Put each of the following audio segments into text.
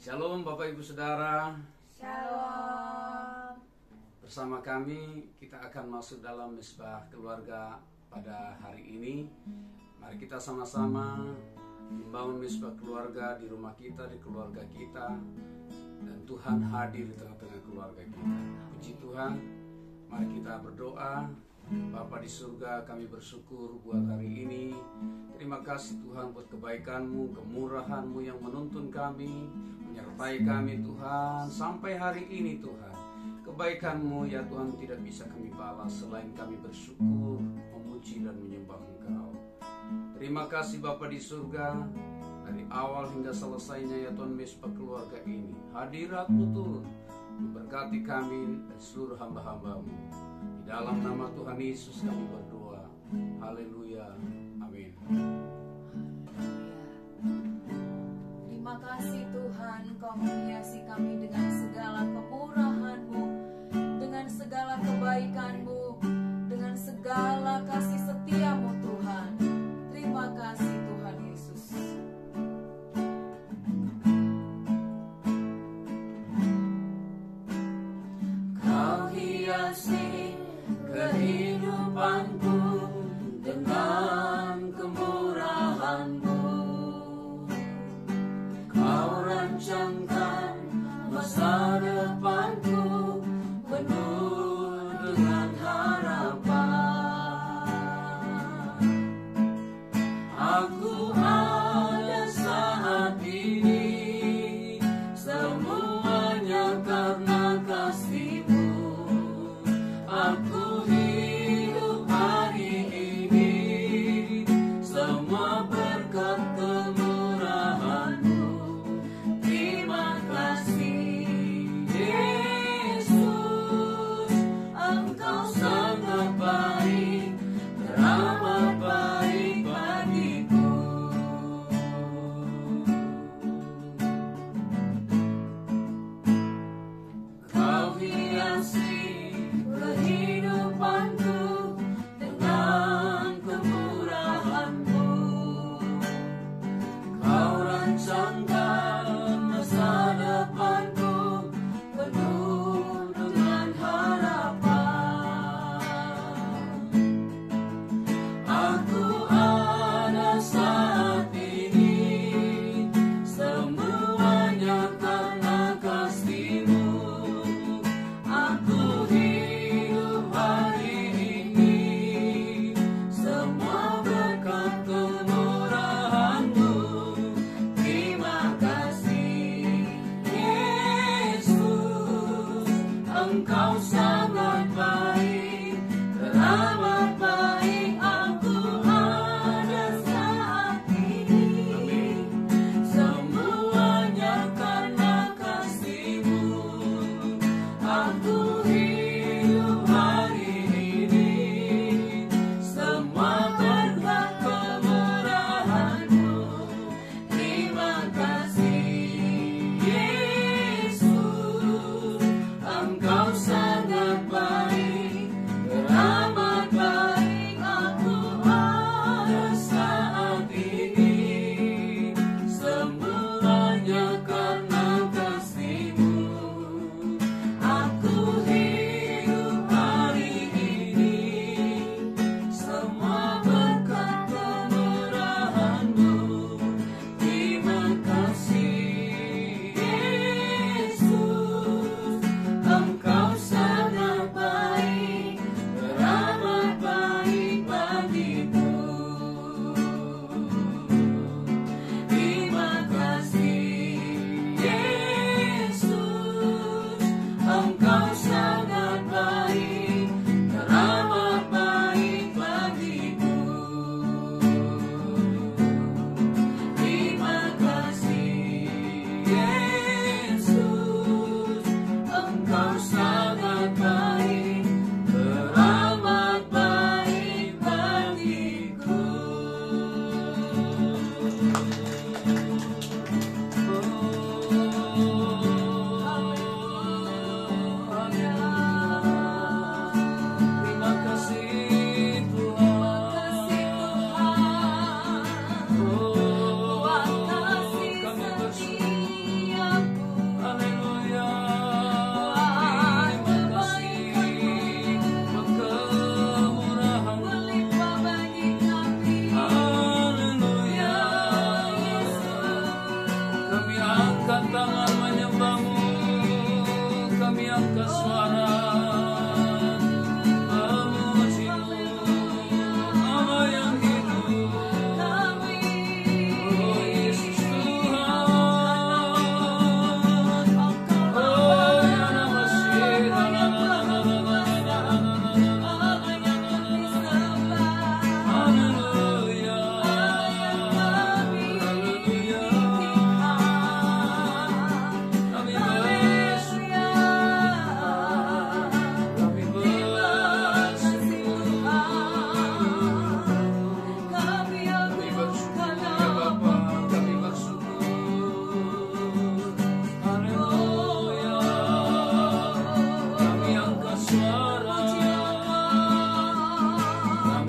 Shalom Bapak Ibu Saudara. Shalom. Bersama kami kita akan masuk dalam Misbah Keluarga pada hari ini. Mari kita sama-sama membangun Misbah Keluarga di rumah kita, di keluarga kita, dan Tuhan hadir di tengah-tengah keluarga kita. Puji Tuhan. Mari kita berdoa. Bapa di surga, kami bersyukur buat hari ini. Terima kasih Tuhan buat kebaikan-Mu, kemurahan-Mu yang menuntun kami, menyertai kami Tuhan sampai hari ini Tuhan. Kebaikan-Mu ya Tuhan tidak bisa kami balas selain kami bersyukur, memuji dan menyembah Engkau. Terima kasih Bapa di surga, dari awal hingga selesainya ya Tuhan Misbah Keluarga ini. Hadirat-Mu turun memberkati kami dan seluruh hamba-hamba-Mu. Di dalam nama Tuhan Yesus kami berdoa. Haleluya. Amin. Terima kasih Tuhan, Kau menghiasi kami dengan segala kemurahan-Mu, dengan segala kebaikan-Mu, dengan segala kasih setia-Mu Tuhan. Terima kasih Tuhan Yesus. Kau hiasi kehidupanku dengan kemurahan-Mu. Kau rancangkan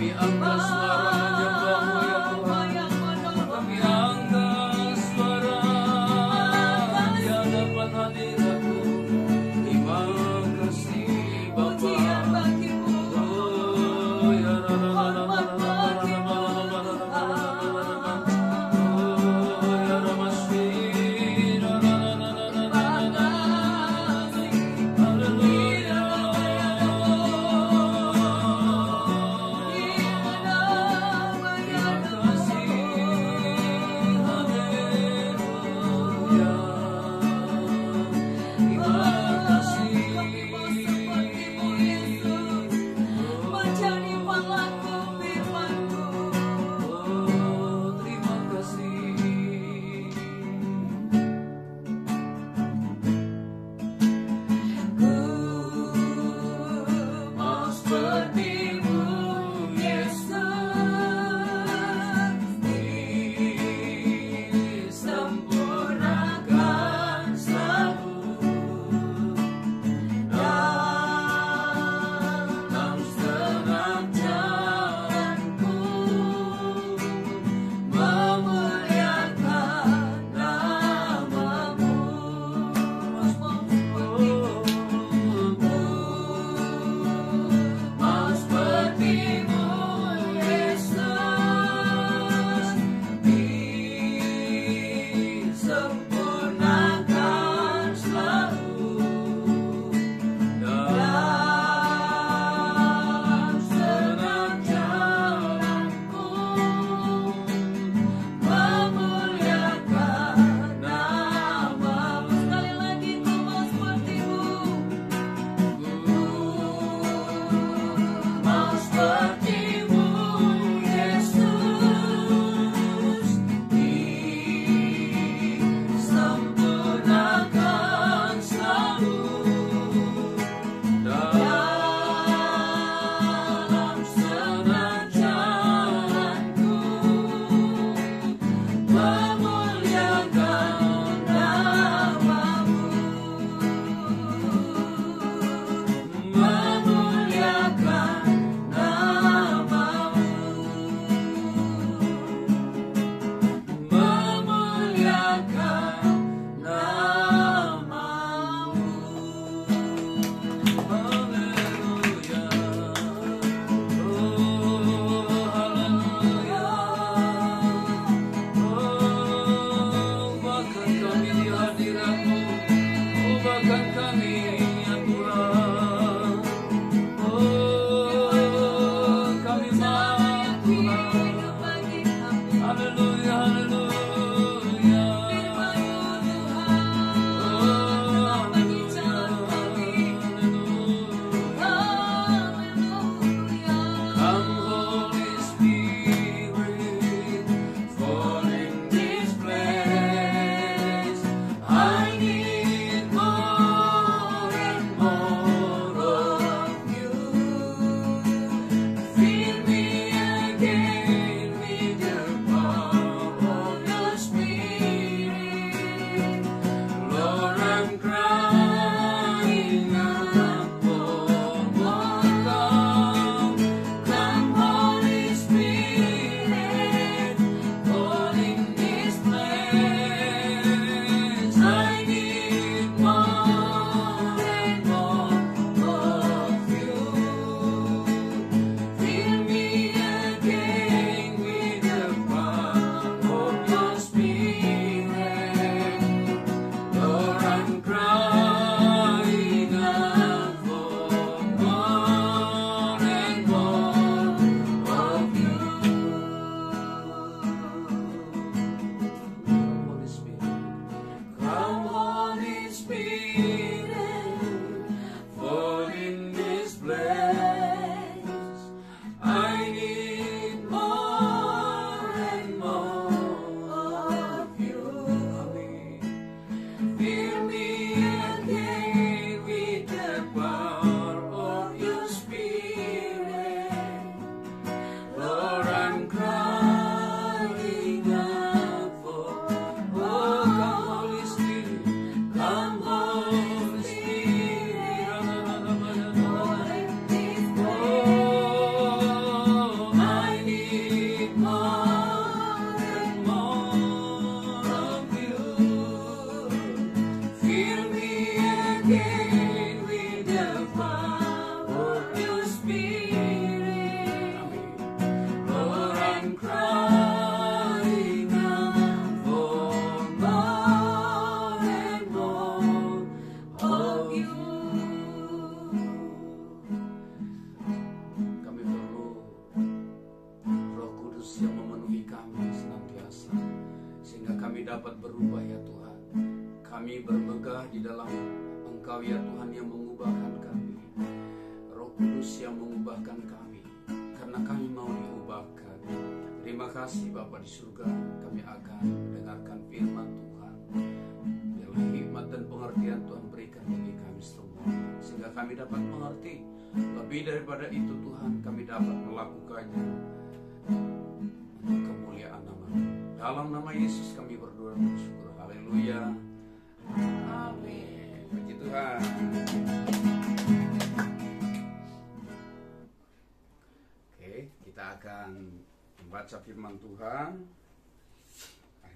Kami angkat suara menyembahmu ya Tuhan. Kami angkat suara di hadapan hadirat-Mu. Terima kasih Bapa. Oh ya kami dapat berubah ya Tuhan. Kami bermegah di dalam Engkau ya Tuhan yang mengubahkan kami. Roh Kudus yang mengubahkan kami, karena kami mau diubahkan. Terima kasih Bapa di surga, kami akan mendengarkan firman Tuhan. Biarlah hikmat dan pengertian Tuhan berikan bagi kami semua, sehingga kami dapat mengerti. Lebih daripada itu Tuhan, kami dapat melakukannya untuk kemuliaan nama-Mu. Dalam nama Yesus kami berdoa dan bersyukur. Haleluya. Amin. Puji Tuhan. Oke, kita akan membaca firman Tuhan.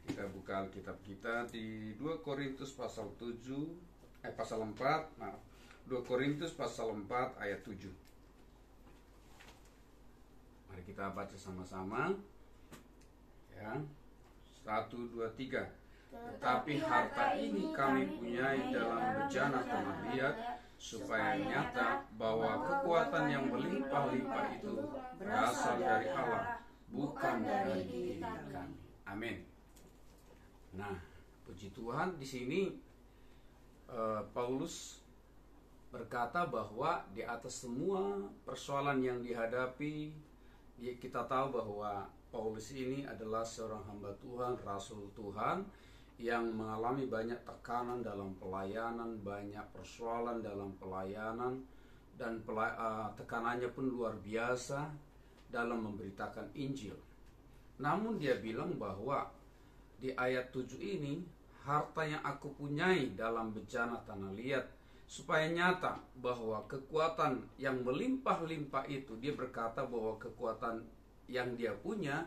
Kita buka Alkitab kita di 2 Korintus pasal 4, 2 Korintus pasal 4 ayat 7. Mari kita baca sama-sama. Ya. 1, 2, 3. Tetapi harta ini kami punyai dalam bejana tanah liat, supaya nyata bahwa kekuatan yang berlimpah-limpah itu berasal dari Allah, bukan dari diri kami. Amin. Nah, puji Tuhan, di sini Paulus berkata bahwa di atas semua persoalan yang dihadapi, kita tahu bahwa Paulus ini adalah seorang hamba Tuhan, rasul Tuhan, yang mengalami banyak tekanan dalam pelayanan, banyak persoalan dalam pelayanan, dan tekanannya pun luar biasa dalam memberitakan Injil. Namun dia bilang bahwa di ayat 7 ini, harta yang aku punyai dalam bejana tanah liat, supaya nyata bahwa kekuatan yang melimpah-limpah itu, dia berkata bahwa kekuatan yang dia punya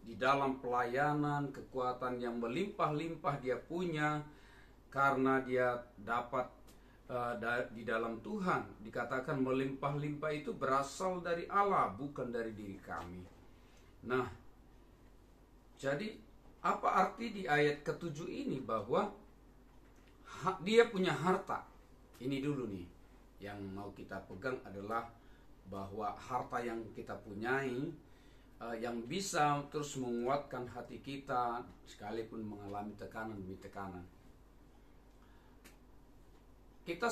di dalam pelayanan, kekuatan yang melimpah-limpah dia punya karena dia dapat di dalam Tuhan. Dikatakan melimpah-limpah itu berasal dari Allah, bukan dari diri kami. Nah, jadi apa arti di ayat ke-7 ini? Bahwa dia punya harta. Ini dulu nih yang mau kita pegang adalah bahwa harta yang kita punyai yang bisa terus menguatkan hati kita sekalipun mengalami tekanan demi tekanan. Kita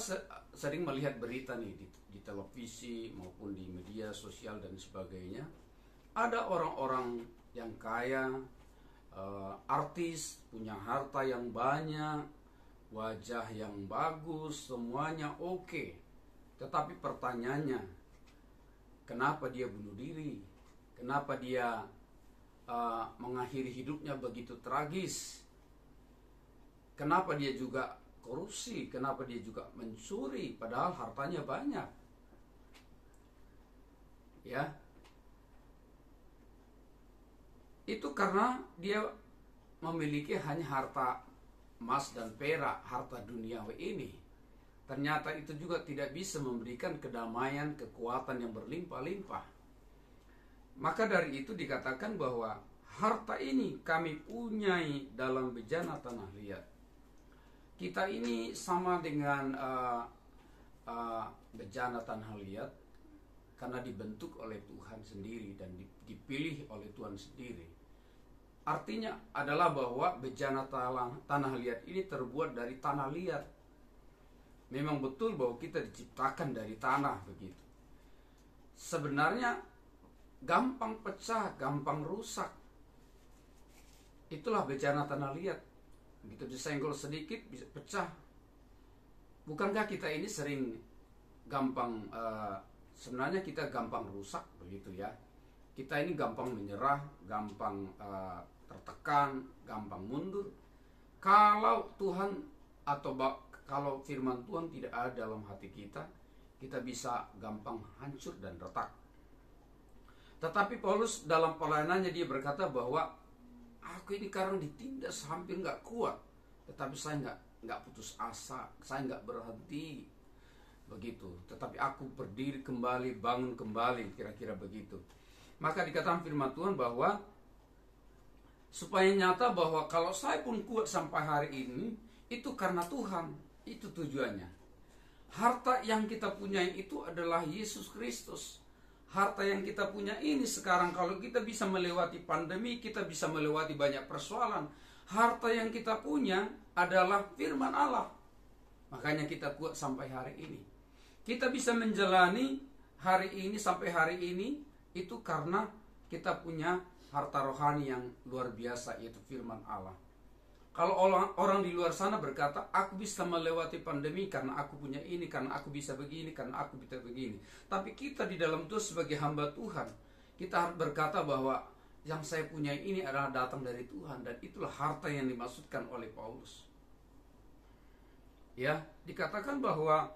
sering melihat berita nih di televisi maupun di media sosial dan sebagainya. Ada orang-orang yang kaya, artis, punya harta yang banyak, wajah yang bagus, semuanya oke. Tetapi pertanyaannya, kenapa dia bunuh diri? Kenapa dia mengakhiri hidupnya begitu tragis? Kenapa dia juga korupsi? Kenapa dia juga mencuri? Padahal hartanya banyak. Ya, itu karena dia memiliki hanya harta emas dan perak, harta duniawi ini. Ternyata itu juga tidak bisa memberikan kedamaian, kekuatan yang berlimpah-limpah. Maka dari itu dikatakan bahwa harta ini kami punyai dalam bejana tanah liat. Kita ini sama dengan bejana tanah liat karena dibentuk oleh Tuhan sendiri dan dipilih oleh Tuhan sendiri. Artinya adalah bahwa bejana tanah liat ini terbuat dari tanah liat. Memang betul bahwa kita diciptakan dari tanah begitu. Sebenarnya gampang pecah, gampang rusak. Itulah bejana tanah liat. Begitu disenggol sedikit bisa pecah. Bukankah kita ini sering gampang, sebenarnya kita gampang rusak begitu ya. Kita ini gampang menyerah, gampang tertekan, gampang mundur. Kalau Tuhan atau kalau firman Tuhan tidak ada dalam hati kita, kita bisa gampang hancur dan retak. Tetapi Paulus dalam pelayanannya dia berkata bahwa aku ini sekarang ditindas hampir nggak kuat, tetapi saya nggak putus asa, saya nggak berhenti begitu. Tetapi aku berdiri kembali, bangun kembali, kira-kira begitu. Maka dikatakan firman Tuhan bahwa supaya nyata bahwa kalau saya pun kuat sampai hari ini, itu karena Tuhan, itu tujuannya. Harta yang kita punyai itu adalah Yesus Kristus. Harta yang kita punya ini sekarang, kalau kita bisa melewati pandemi, kita bisa melewati banyak persoalan. Harta yang kita punya adalah firman Allah. Makanya kita kuat sampai hari ini. Kita bisa menjalani hari ini sampai hari ini itu karena kita punya harta rohani yang luar biasa, yaitu firman Allah. Kalau orang di luar sana berkata, aku bisa melewati pandemi karena aku punya ini, karena aku bisa begini, karena aku bisa begini. Tapi kita di dalam Tuhan sebagai hamba Tuhan, kita harus berkata bahwa yang saya punya ini adalah datang dari Tuhan. Dan itulah harta yang dimaksudkan oleh Paulus. Ya, dikatakan bahwa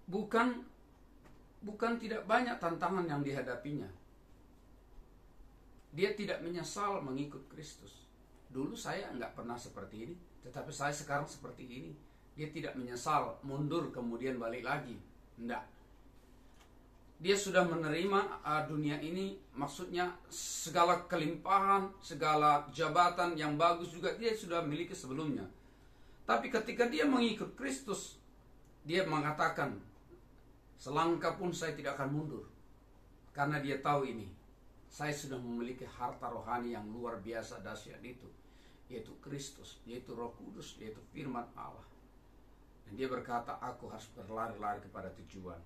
bukan tidak banyak tantangan yang dihadapinya. Dia tidak menyesal mengikut Kristus. Dulu saya nggak pernah seperti ini, tetapi saya sekarang seperti ini. Dia tidak menyesal, mundur kemudian balik lagi. Enggak. Dia sudah menerima dunia ini, maksudnya segala kelimpahan, segala jabatan yang bagus juga dia sudah miliki sebelumnya. Tapi ketika dia mengikut Kristus, dia mengatakan, selangkah pun saya tidak akan mundur. Karena dia tahu ini, saya sudah memiliki harta rohani yang luar biasa dahsyat itu, yaitu Kristus, yaitu Roh Kudus, yaitu firman Allah. Dan dia berkata, aku harus berlari-lari kepada tujuan.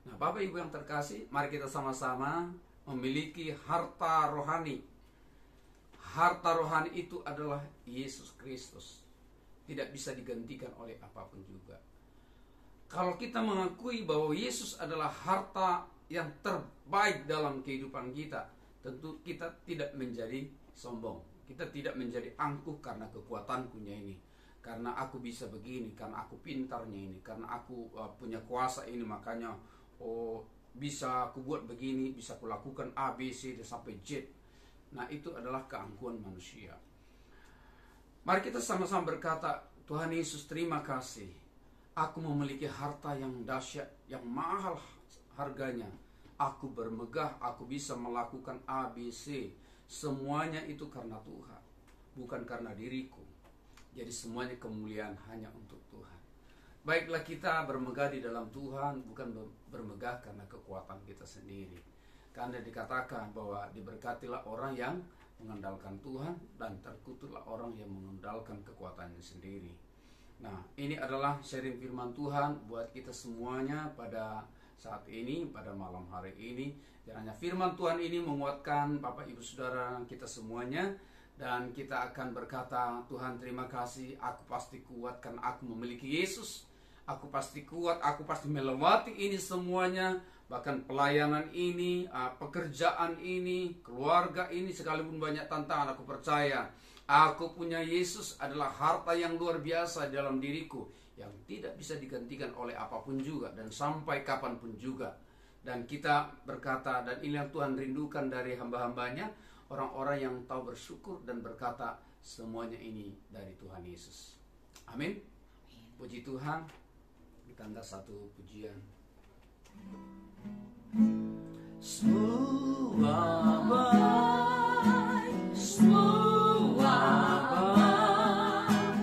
Nah, Bapak Ibu yang terkasih, mari kita sama-sama memiliki harta rohani. Harta rohani itu adalah Yesus Kristus. Tidak bisa digantikan oleh apapun juga. Kalau kita mengakui bahwa Yesus adalah harta yang terbaik dalam kehidupan kita, tentu kita tidak menjadi sombong. Kita tidak menjadi angkuh karena kekuatankunya ini, karena aku bisa begini, karena aku pintarnya ini, karena aku punya kuasa ini, makanya bisa aku buat begini, bisa aku lakukan A, B, C sampai Z. Nah, itu adalah keangkuhan manusia. Mari kita sama-sama berkata, Tuhan Yesus, terima kasih. Aku memiliki harta yang dahsyat, yang mahal harganya. Aku bermegah, aku bisa melakukan A, B, C. Semuanya itu karena Tuhan, bukan karena diriku. Jadi semuanya kemuliaan hanya untuk Tuhan. Baiklah kita bermegah di dalam Tuhan, bukan bermegah karena kekuatan kita sendiri. Karena dikatakan bahwa diberkatilah orang yang mengandalkan Tuhan, dan terkutuklah orang yang mengandalkan kekuatannya sendiri. Nah, ini adalah sharing firman Tuhan buat kita semuanya pada saat ini, pada malam hari ini. Kiranya firman Tuhan ini menguatkan Bapak Ibu Saudara kita semuanya. Dan kita akan berkata, Tuhan terima kasih, aku pasti kuat karena aku memiliki Yesus. Aku pasti kuat, aku pasti melewati ini semuanya. Bahkan pelayanan ini, pekerjaan ini, keluarga ini, sekalipun banyak tantangan, aku percaya aku punya Yesus adalah harta yang luar biasa dalam diriku, yang tidak bisa digantikan oleh apapun juga, dan sampai kapanpun juga. Dan kita berkata, dan ini yang Tuhan rindukan dari hamba-hambanya, orang-orang yang tahu bersyukur dan berkata, semuanya ini dari Tuhan Yesus. Amin. Puji Tuhan. Kita angkat satu pujian. Semua baik, semua baik,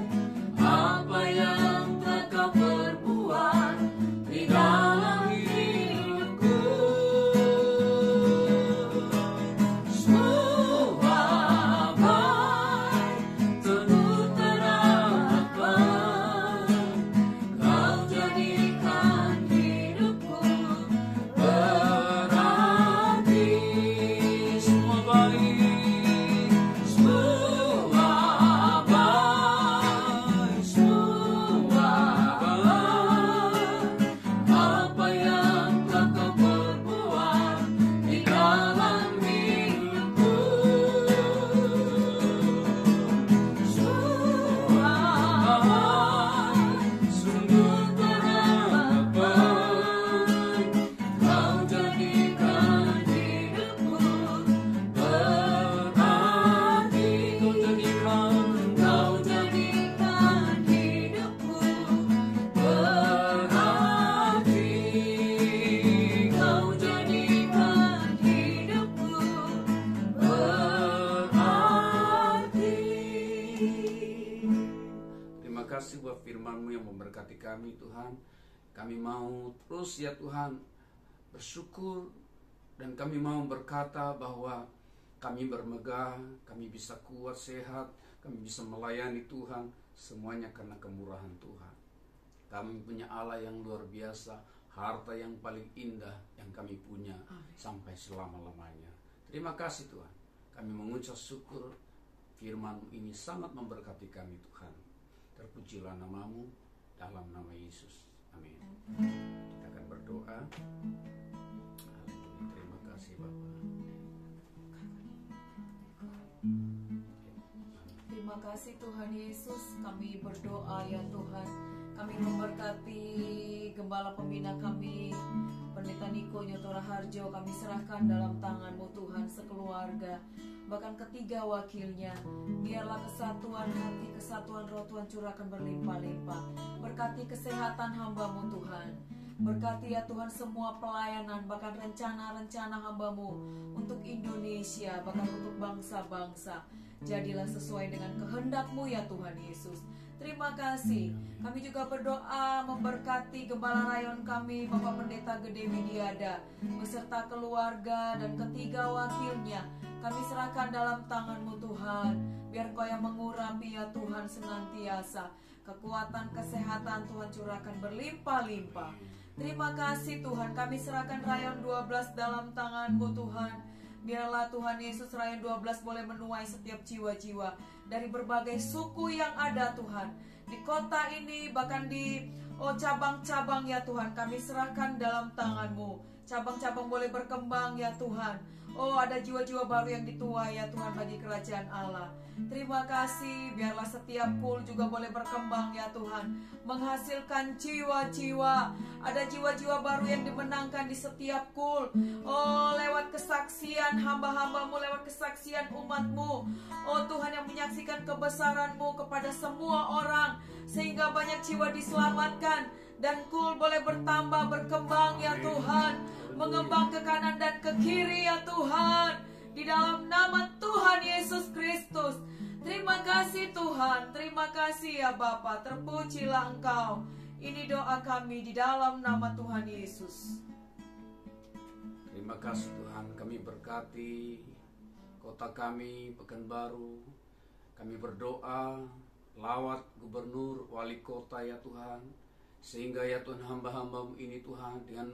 apa yang telah Kau perbuat di dalam hidupku. Semua baik, penuh terharapan. Kau jadikan hidupku berarti. Semua baik, semua baik, semua baik, apa yang telah Kau perbuat di dalam hidupku. Semua baik, sungguh terharapan. Kau jadikan hidupku berarti. Kau jadikan hidupku berarti. Kau jadikan hidupku berarti. Terima kasih buat firman-Mu yang memberkati kami, Tuhan. Kami mau terus ya Tuhan bersyukur, dan kami mau berkata bahwa kami bermegah, kami bisa kuat, sehat, kami bisa melayani Tuhan, semuanya karena kemurahan Tuhan. Kami punya Allah yang luar biasa, harta yang paling indah yang kami punya sampai selama-lamanya. Terima kasih Tuhan, kami mengucap syukur firman ini sangat memberkati kami Tuhan. Terpujilah namamu dalam nama Yesus. Amin. Kita akan berdoa. Haleluya. Terima kasih Bapa. Terima kasih Tuhan Yesus, kami berdoa ya Tuhan. Kami memberkati gembala pembina kami, Pendeta Niko Nyotora Harjo, kami serahkan dalam tangan-Mu Tuhan sekeluarga, bahkan ketiga wakilnya. Biarlah kesatuan hati, kesatuan roh Tuhan curahkan berlimpah-limpah. Berkati kesehatan hamba-Mu Tuhan. Berkati ya Tuhan semua pelayanan, bahkan rencana-rencana hamba-Mu untuk Indonesia, bahkan untuk bangsa-bangsa. Jadilah sesuai dengan kehendak-Mu ya Tuhan Yesus. Terima kasih. Kami juga berdoa memberkati gembala rayon kami, Bapak Pendeta Gede Widiada, beserta keluarga dan ketiga wakilnya. Kami serahkan dalam tangan-Mu Tuhan. Biar Kau yang mengurapi ya Tuhan senantiasa. Kekuatan, kesehatan Tuhan curahkan berlimpah-limpah. Terima kasih Tuhan, kami serahkan rayon 12 dalam tangan-Mu Tuhan. Biarlah Tuhan Yesus rayon 12 boleh menuai setiap jiwa-jiwa dari berbagai suku yang ada Tuhan. Di kota ini bahkan di cabang-cabang ya Tuhan, kami serahkan dalam tangan-Mu. Cabang-cabang boleh berkembang ya Tuhan. Ada jiwa-jiwa baru yang dituai ya Tuhan bagi kerajaan Allah. Terima kasih, biarlah setiap kul juga boleh berkembang ya Tuhan, menghasilkan jiwa-jiwa. Ada jiwa-jiwa baru yang dimenangkan di setiap kul. Lewat kesaksian hamba-hamba-Mu, lewat kesaksian umat-Mu. Tuhan yang menyaksikan kebesaran-Mu kepada semua orang, sehingga banyak jiwa diselamatkan. Dan kul boleh bertambah, berkembang ya Tuhan, mengembang ke kanan dan ke kiri ya Tuhan, di dalam nama Tuhan Yesus Kristus. Terima kasih Tuhan, terima kasih ya Bapa, terpujilah Engkau. Ini doa kami di dalam nama Tuhan Yesus. Terima kasih Tuhan, kami berkati kota kami, Pekanbaru. Kami berdoa, lawat gubernur, wali kota ya Tuhan, sehingga ya Tuhan hamba-hamba-Mu ini Tuhan dengan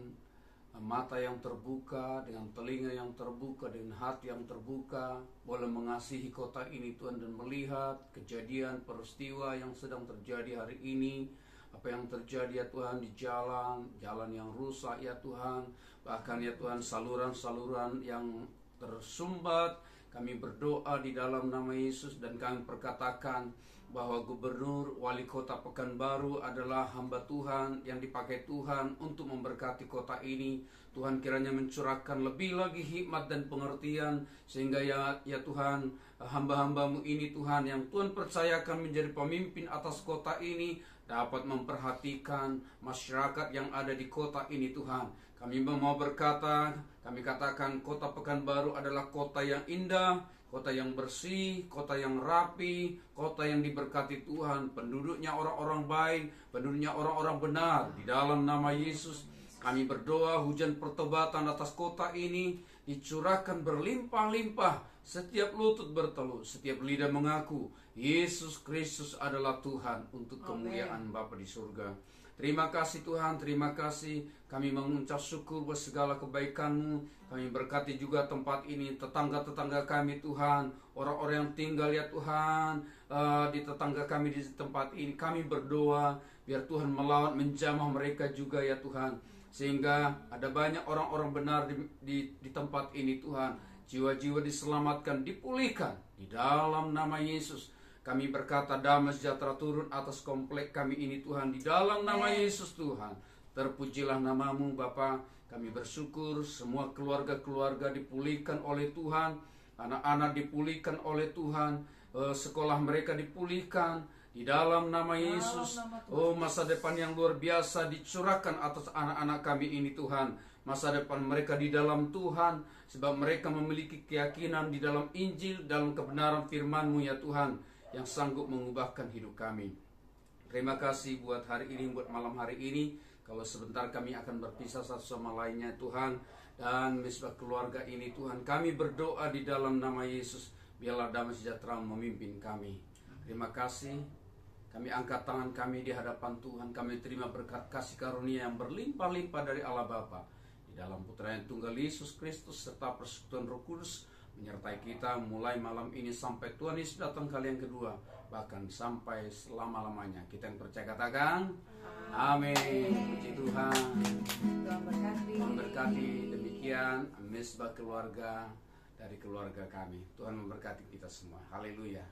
mata yang terbuka, dengan telinga yang terbuka, dengan hati yang terbuka, boleh mengasihi kota ini Tuhan dan melihat kejadian peristiwa yang sedang terjadi hari ini. Apa yang terjadi ya Tuhan di jalan yang rusak ya Tuhan, bahkan ya Tuhan saluran-saluran yang tersumbat. Kami berdoa di dalam nama Yesus dan kami perkatakan bahwa gubernur wali kota Pekanbaru adalah hamba Tuhan yang dipakai Tuhan untuk memberkati kota ini. Tuhan kiranya mencurahkan lebih lagi hikmat dan pengertian, sehingga ya Tuhan hamba-hamba-Mu ini Tuhan yang Tuhan percayakan menjadi pemimpin atas kota ini dapat memperhatikan masyarakat yang ada di kota ini Tuhan. Kami mau berkata, kami katakan kota Pekanbaru adalah kota yang indah, kota yang bersih, kota yang rapi, kota yang diberkati Tuhan. Penduduknya orang-orang baik, penduduknya orang-orang benar. Di dalam nama Yesus kami berdoa hujan pertobatan atas kota ini dicurahkan berlimpah-limpah. Setiap lutut bertelut, setiap lidah mengaku Yesus Kristus adalah Tuhan untuk kemuliaan Bapa di surga. Terima kasih Tuhan, terima kasih. Kami mengucap syukur buat segala kebaikan-Mu. Kami berkati juga tempat ini, tetangga-tetangga kami Tuhan, orang-orang yang tinggal ya Tuhan di tetangga kami di tempat ini. Kami berdoa biar Tuhan melawat menjamah mereka juga ya Tuhan, sehingga ada banyak orang-orang benar di tempat ini Tuhan. Jiwa-jiwa diselamatkan, dipulihkan di dalam nama Yesus. Kami berkata damai sejahtera turun atas komplek kami ini Tuhan, di dalam nama Yesus Tuhan. Terpujilah nama-Mu Bapa. Kami bersyukur semua keluarga-keluarga dipulihkan oleh Tuhan, anak-anak dipulihkan oleh Tuhan, sekolah mereka dipulihkan di dalam nama Yesus. Masa depan yang luar biasa dicurahkan atas anak-anak kami ini Tuhan. Masa depan mereka di dalam Tuhan, sebab mereka memiliki keyakinan di dalam Injil, dalam kebenaran firman-Mu ya Tuhan, yang sanggup mengubahkan hidup kami. Terima kasih buat hari ini, buat malam hari ini. Kalau sebentar kami akan berpisah satu sama lainnya Tuhan, dan misbah keluarga ini Tuhan. Kami berdoa di dalam nama Yesus, biarlah damai sejahtera memimpin kami. Terima kasih. Kami angkat tangan kami di hadapan Tuhan. Kami terima berkat kasih karunia yang berlimpah-limpah dari Allah Bapa, di dalam Putra yang tunggal Yesus Kristus, serta persekutuan Roh Kudus menyertai kita mulai malam ini sampai Tuhan Yesus datang kali yang kedua, bahkan sampai selama-lamanya. Kita yang percaya katakan amin. Puji Tuhan. Tuhan berkati. Memberkati. Demikian misbah keluarga dari keluarga kami. Tuhan memberkati kita semua. Haleluya.